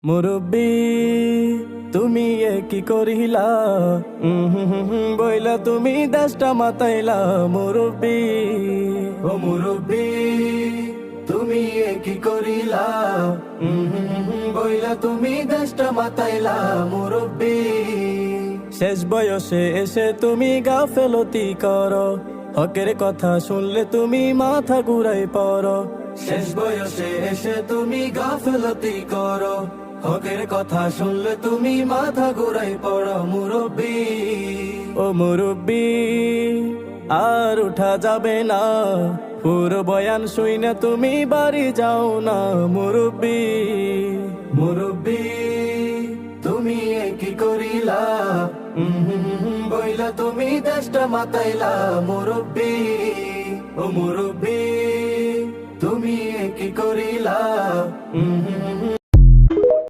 মুরব্বি তুমি এ কি করিলা বইলা তুমি দেশটা মাতাইলা মুরব্বি ও মুরব্বি তুমি এ কি করিলা বইলা তুমি দেশটা মাতাইলা মুরব্বি শেষ বয়সে এসে তুমি গাফেলতি করো হকের কথা শুনলে তুমি মাথা ঘুরাই পড়ো শেষ বয়সে এসে তুমি গাফেলতি করো হকের কথা শুনলে তুমি মাথা ঘুরাই পড়ো মুরব্বি ও মুরব্বি আর উঠা যাবে না পুরো বয়ান শুইনা তুমি বাড়ি যাও না মুরব্বি মুরব্বি তুমি এ কি করিলা বইলা তুমি দেশটা মাতাইলা মুরব্বি ও মুরব্বি তুমি এ কি করিলা